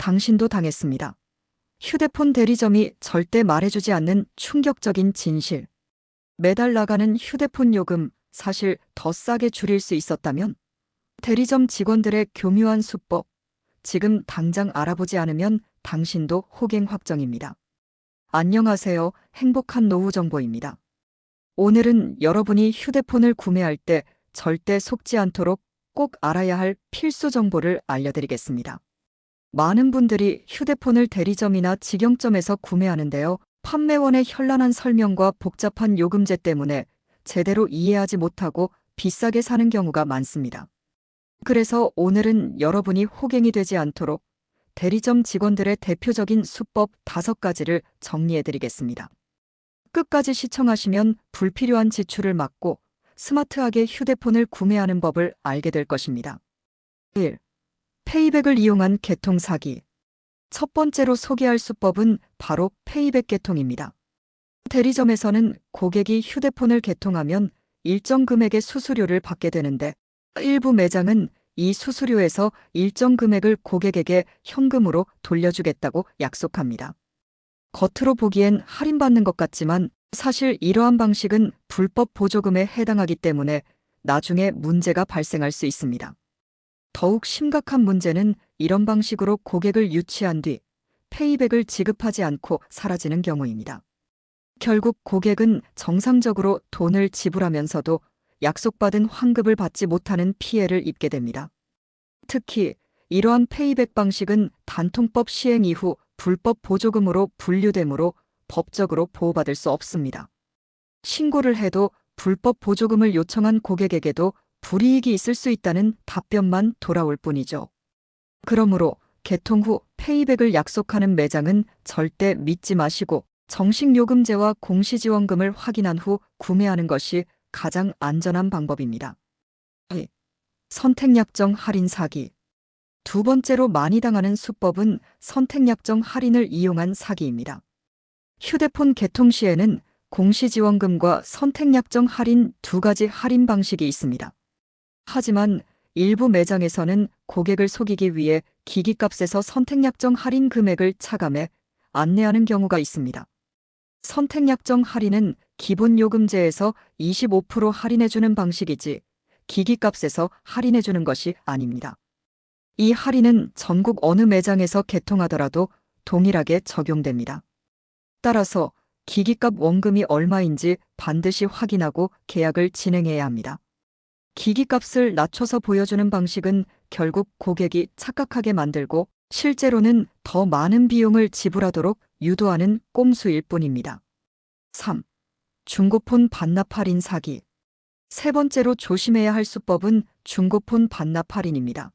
당신도 당했습니다. 휴대폰 대리점이 절대 말해주지 않는 충격적인 진실. 매달 나가는 휴대폰 요금 사실 더 싸게 줄일 수 있었다면? 대리점 직원들의 교묘한 수법. 지금 당장 알아보지 않으면 당신도 호갱 확정입니다. 안녕하세요. 행복한 노후 정보입니다. 오늘은 여러분이 휴대폰을 구매할 때 절대 속지 않도록 꼭 알아야 할 필수 정보를 알려드리겠습니다. 많은 분들이 휴대폰을 대리점이나 직영점에서 구매하는데요. 판매원의 현란한 설명과 복잡한 요금제 때문에 제대로 이해하지 못하고 비싸게 사는 경우가 많습니다. 그래서 오늘은 여러분이 호갱이 되지 않도록 대리점 직원들의 대표적인 수법 5가지를 정리해드리겠습니다. 끝까지 시청하시면 불필요한 지출을 막고 스마트하게 휴대폰을 구매하는 법을 알게 될 것입니다. 1. 페이백을 이용한 개통 사기. 첫 번째로 소개할 수법은 바로 페이백 개통입니다. 대리점에서는 고객이 휴대폰을 개통하면 일정 금액의 수수료를 받게 되는데 일부 매장은 이 수수료에서 일정 금액을 고객에게 현금으로 돌려주겠다고 약속합니다. 겉으로 보기엔 할인받는 것 같지만 사실 이러한 방식은 불법 보조금에 해당하기 때문에 나중에 문제가 발생할 수 있습니다. 더욱 심각한 문제는 이런 방식으로 고객을 유치한 뒤 페이백을 지급하지 않고 사라지는 경우입니다. 결국 고객은 정상적으로 돈을 지불하면서도 약속받은 환급을 받지 못하는 피해를 입게 됩니다. 특히 이러한 페이백 방식은 단통법 시행 이후 불법 보조금으로 분류되므로 법적으로 보호받을 수 없습니다. 신고를 해도 불법 보조금을 요청한 고객에게도 불이익이 있을 수 있다는 답변만 돌아올 뿐이죠. 그러므로 개통 후 페이백을 약속하는 매장은 절대 믿지 마시고 정식요금제와 공시지원금을 확인한 후 구매하는 것이 가장 안전한 방법입니다. 2. 선택약정 할인 사기. 두 번째로 많이 당하는 수법은 선택약정 할인을 이용한 사기입니다. 휴대폰 개통 시에는 공시지원금과 선택약정 할인 2가지 할인 방식이 있습니다. 하지만 일부 매장에서는 고객을 속이기 위해 기기값에서 선택약정 할인 금액을 차감해 안내하는 경우가 있습니다. 선택약정 할인은 기본 요금제에서 25% 할인해주는 방식이지 기기값에서 할인해주는 것이 아닙니다. 이 할인은 전국 어느 매장에서 개통하더라도 동일하게 적용됩니다. 따라서 기기값 원금이 얼마인지 반드시 확인하고 계약을 진행해야 합니다. 기기값을 낮춰서 보여주는 방식은 결국 고객이 착각하게 만들고 실제로는 더 많은 비용을 지불하도록 유도하는 꼼수일 뿐입니다. 3. 중고폰 반납 할인 사기. 세 번째로 조심해야 할 수법은 중고폰 반납 할인입니다.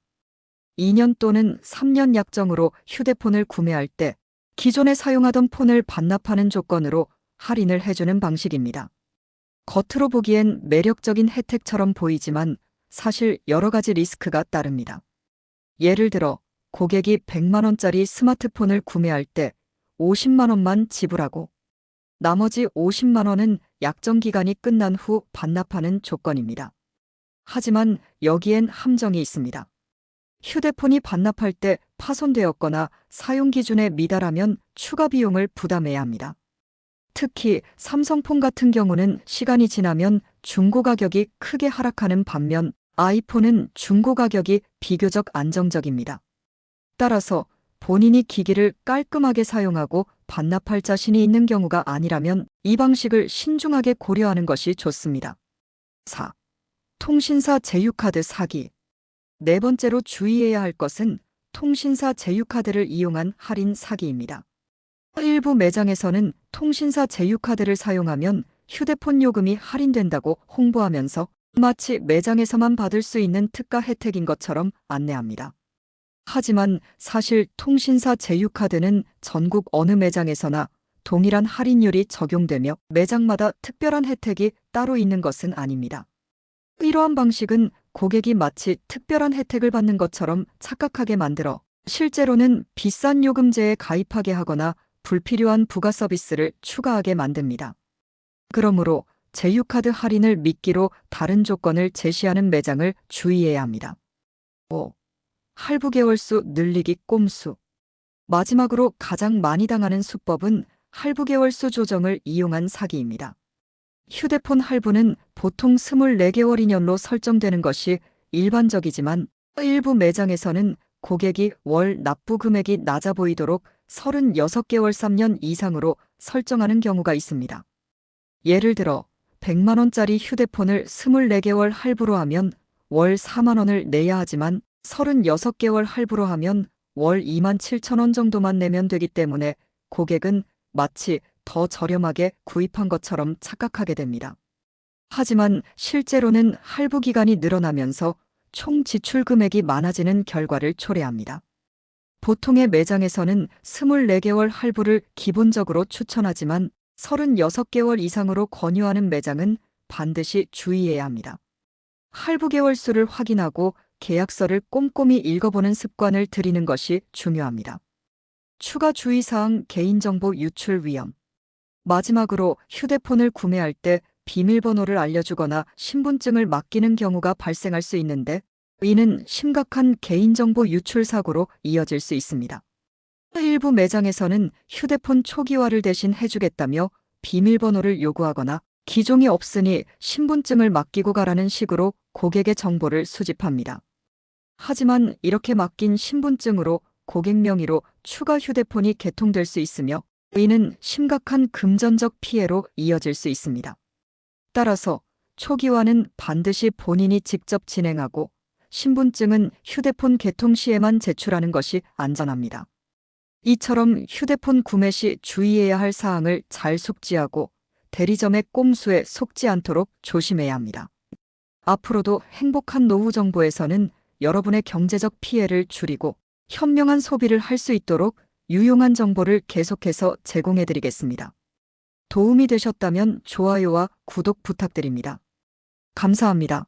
2년 또는 3년 약정으로 휴대폰을 구매할 때 기존에 사용하던 폰을 반납하는 조건으로 할인을 해주는 방식입니다. 겉으로 보기엔 매력적인 혜택처럼 보이지만 사실 여러 가지 리스크가 따릅니다. 예를 들어 고객이 100만 원짜리 스마트폰을 구매할 때 50만 원만 지불하고 나머지 50만 원은 약정 기간이 끝난 후 반납하는 조건입니다. 하지만 여기엔 함정이 있습니다. 휴대폰이 반납할 때 파손되었거나 사용 기준에 미달하면 추가 비용을 부담해야 합니다. 특히 삼성폰 같은 경우는 시간이 지나면 중고 가격이 크게 하락하는 반면 아이폰은 중고 가격이 비교적 안정적입니다. 따라서 본인이 기기를 깔끔하게 사용하고 반납할 자신이 있는 경우가 아니라면 이 방식을 신중하게 고려하는 것이 좋습니다. 4. 통신사 제휴카드 사기. 네 번째로 주의해야 할 것은 통신사 제휴카드를 이용한 할인 사기입니다. 일부 매장에서는 통신사 제휴카드를 사용하면 휴대폰 요금이 할인된다고 홍보하면서 마치 매장에서만 받을 수 있는 특가 혜택인 것처럼 안내합니다. 하지만 사실 통신사 제휴카드는 전국 어느 매장에서나 동일한 할인율이 적용되며 매장마다 특별한 혜택이 따로 있는 것은 아닙니다. 이러한 방식은 고객이 마치 특별한 혜택을 받는 것처럼 착각하게 만들어 실제로는 비싼 요금제에 가입하게 하거나 불필요한 부가 서비스를 추가하게 만듭니다. 그러므로 제휴카드 할인을 미끼로 다른 조건을 제시하는 매장을 주의해야 합니다. 5. 할부 개월수 늘리기 꼼수. 마지막으로 가장 많이 당하는 수법은 할부 개월수 조정을 이용한 사기입니다. 휴대폰 할부는 보통 24개월 이년로 설정되는 것이 일반적이지만 일부 매장에서는 고객이 월 납부 금액이 낮아 보이도록 36개월 3년 이상으로 설정하는 경우가 있습니다. 예를 들어 100만 원짜리 휴대폰을 24개월 할부로 하면 월 4만 원을 내야 하지만 36개월 할부로 하면 월 2만 7천 원 정도만 내면 되기 때문에 고객은 마치 더 저렴하게 구입한 것처럼 착각하게 됩니다. 하지만 실제로는 할부 기간이 늘어나면서 총 지출 금액이 많아지는 결과를 초래합니다. 보통의 매장에서는 24개월 할부를 기본적으로 추천하지만 36개월 이상으로 권유하는 매장은 반드시 주의해야 합니다. 할부 개월수를 확인하고 계약서를 꼼꼼히 읽어보는 습관을 들이는 것이 중요합니다. 추가 주의사항 개인정보 유출 위험. 마지막으로 휴대폰을 구매할 때 비밀번호를 알려주거나 신분증을 맡기는 경우가 발생할 수 있는데 이는 심각한 개인정보 유출 사고로 이어질 수 있습니다. 일부 매장에서는 휴대폰 초기화를 대신 해주겠다며 비밀번호를 요구하거나 기종이 없으니 신분증을 맡기고 가라는 식으로 고객의 정보를 수집합니다. 하지만 이렇게 맡긴 신분증으로 고객 명의로 추가 휴대폰이 개통될 수 있으며 이는 심각한 금전적 피해로 이어질 수 있습니다. 따라서 초기화는 반드시 본인이 직접 진행하고 신분증은 휴대폰 개통 시에만 제출하는 것이 안전합니다. 이처럼 휴대폰 구매 시 주의해야 할 사항을 잘 숙지하고 대리점의 꼼수에 속지 않도록 조심해야 합니다. 앞으로도 행복한 노후 정보에서는 여러분의 경제적 피해를 줄이고 현명한 소비를 할 수 있도록 유용한 정보를 계속해서 제공해드리겠습니다. 도움이 되셨다면 좋아요와 구독 부탁드립니다. 감사합니다.